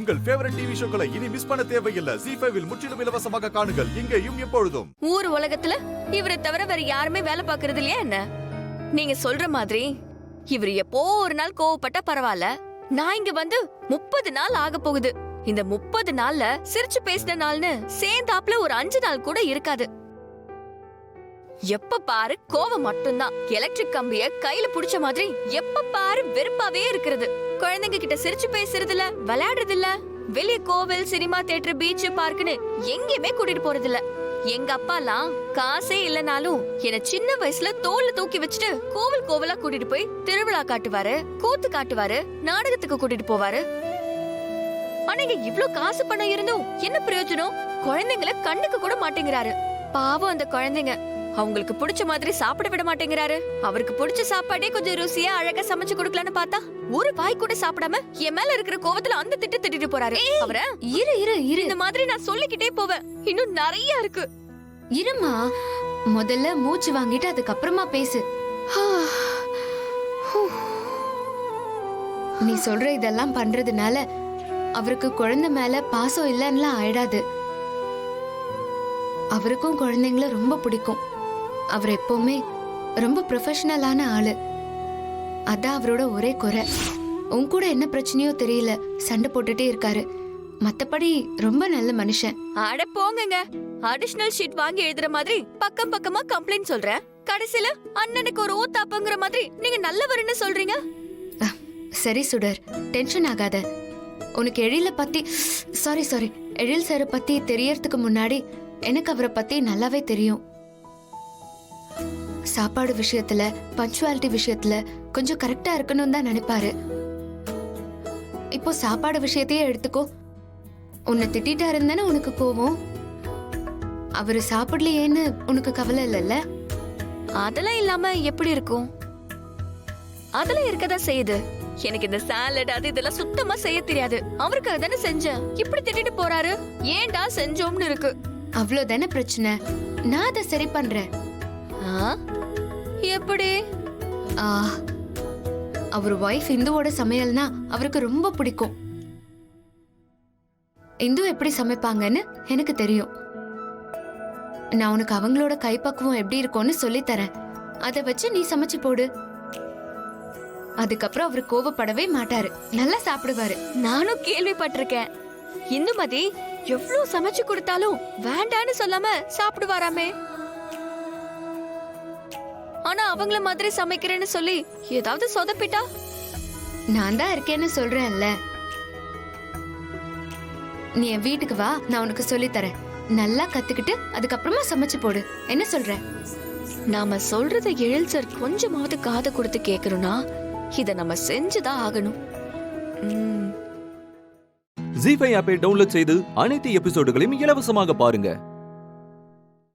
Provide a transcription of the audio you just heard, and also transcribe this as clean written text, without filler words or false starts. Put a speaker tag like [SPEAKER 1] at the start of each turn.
[SPEAKER 1] உங்கள் favourite TV ஷோக்களை இனி miss பண்ண தேவையில்லை. ZEE5 இல் முற்றிலும் இலவசமாக காணுங்கள். இங்கேயும் எப்பொழுதும்.
[SPEAKER 2] ஊர் உலகத்துல இவரை தவிர வேற யாருமே வேலை பாக்குறது இல்லையா என்ன? நீங்க சொல்ற மாதிரி இவர் எப்போ ஒரு நாள் கோவப்பட்டா பரவாயில்ல. நான் இங்க வந்து 30 நாள் ஆக போகுது. இந்த 30 நாள்ல சிரிச்சு பேசின நாள்னு சேர்ந்தாப்ல ஒரு 5 நாள் கூட இருக்காது. எப்ப பாரு கோவம் மட்டும்தான். எலக்ட்ரிக் கம்பிய கையில புடிச்ச மாதிரி எப்ப பாரு வெறுப்பாவே இருக்கிறது. குழந்தைங்க கிட்ட சிரிச்சு பேசுறது இல்ல, விளையாடுறது இல்ல. வெளிய கோவில், சினிமா தியேட்டர், பீச், பார்க்குன்னு எங்கேயுமே கூட்டிட்டு போறது இல்ல. எங்க அப்பாலாம் காசே இல்லனாலும் என்ன சின்ன வயசுல தோல்ல தூக்கி வச்சுட்டு கோவில் கோவிலா கூட்டிட்டு போய் திருவிழா காட்டுவாரு, கூத்து காட்டுவாரு, நாடகத்துக்கு கூட்டிட்டு போவாரு. ஆனா இங்க இவ்ளோ காசு பணம் இருந்தும் என்ன பிரயோஜனம்? குழந்தைங்களை கண்டுக்க கூட மாட்டேங்கிறாரு. பாவம் அந்த குழந்தைங்க. அவங்களுக்கு பிடிச்ச மாதிரி சாப்பிட விட மாட்டேங்கிறாரு. அவருக்கு பிடிச்ச சாப்பாடே கொஞ்சம் ருசியா அழகா சமைச்சு கொடுக்கலான்னு பார்த்தா ஒரு வாய் கூட சாப்பிடாம என் மேல இருக்கிற கோவத்துல அந்த திட்டிட்டு போறாரு. அவர
[SPEAKER 3] இரு
[SPEAKER 2] இந்த மாதிரி நான் சொல்லிக்கிட்டே போவேன். இன்னும் நிறைய இருக்கு.
[SPEAKER 3] இருமா, முதல்ல மூச்சு வாங்கிட்டு அதுக்கப்புறமா பேசு. நீ சொல்ற இதெல்லாம் பண்றதுனால அவருக்கு குழந்தை மேல பாசம் இல்லைன்னா ஆயிடாது. அவருக்கும் குழந்தைங்கள ரொம்ப பிடிக்கும். அவர் எப்பவுமே ரொம்ப ப்ரொஃபஷனலான ஆளு. அதான் அவரோட ஒரே குறை. உன் கூட என்ன பிரச்சனையோ தெரியல, சண்டை போட்டுட்டே இருக்காரு. மத்தபடி ரொம்ப நல்ல மனுஷன்.
[SPEAKER 2] அட போங்கங்க. அடிஷனல் ஷீட் வாங்கி எழுதுற மாதிரி பக்கம் பக்கமா கம்ப்ளைண்ட் சொல்றேன். கடைசில அண்ணனுக்கு ஒரு ஊத்தாப்பங்கிற மாதிரி நீங்க நல்லவர்னு சொல்றீங்க.
[SPEAKER 3] சரி சுடர், டென்ஷன் ஆகாத. உனக்கு எழில பத்தி சாரி எழில் சார பத்தி தெரியறதுக்கு முன்னாடி எனக்கு அவரை பத்தி நல்லாவே தெரியும். சாப்பாடு விஷயத்துல, பஞ்சுவாலிட்டி விஷயத்துல கொஞ்சம் கரெக்டா இருக்கணும் தான் நினைப்பாரு. இப்போ சாப்பாடு விஷயத்தையே எடுத்துக்கோ. உன்னை திட்டா இருந்தானே உனக்கு கோவம். அவரு சாப்பிடலையேன்னு உனக்கு கவலை இல்லைல்ல?
[SPEAKER 2] அதெல்லாம் இல்லாம எப்படி இருக்கும்? அதெல்லாம் இருக்கதான் செய்யுது. எனக்கு இந்த சாலட் அது இதெல்லாம் சுத்தமா செய்ய தெரியாது. அவருக்காக தானே செஞ்சேன். இப்படி திட்டிட்டு போறாரு. ஏன்டா செஞ்சோம்னு இருக்கு.
[SPEAKER 3] அவ்வளவுதானே பிரச்சனை. நான் அதை சரி பண்றேன்.
[SPEAKER 2] எப்படி?
[SPEAKER 3] அவர் வைஃப் இந்துவோட சமையல்னா அவருக்கு ரொம்ப பிடிக்கும். இந்து எப்படி சமைப்பாங்கன்னு எனக்கு தெரியும். நான் உனக்கு அவங்களோட கைப்பக்குவம் எப்படி இருக்கும்னு சொல்லி தரேன். அதை வச்சு நீ சமைச்சு போடு. அதுக்கப்புறம் அவர் கோவப்படவே மாட்டாரு, நல்லா சாப்பிடுவாரு.
[SPEAKER 2] நானும் கேள்விப்பட்டிருக்கேன். இந்துமதி எவ்வளவு சமைச்சு கொடுத்தாலும் வேண்டான்னு சொல்லாம சாப்பிடுவாராமே. ஆனா அவங்கள மாதிரி சமைக்கிறேன்னு சொல்லி ஏதாவது சொதப்பிட்டா?
[SPEAKER 3] நான் தான் இருக்கேன்னு சொல்றேன்ல. நீ என் வீட்டுக்கு வா, நான் உனக்கு சொல்லி தரேன். நல்லா கத்துக்கிட்டு அதுக்கப்புறமா சமைச்சு போடு. என்ன சொல்ற?
[SPEAKER 2] நாம சொல்றத எழில் சார் கொஞ்சமாவது காது கொடுத்து கேட்கணும்னா இத நம்ம செஞ்சுதான் ஆகணும்.
[SPEAKER 4] ZEE5 ஆப்பை டவுன்லோட் செய்து அனைத்து எபிசோடுகளையும் இலவசமாக பாருங்க.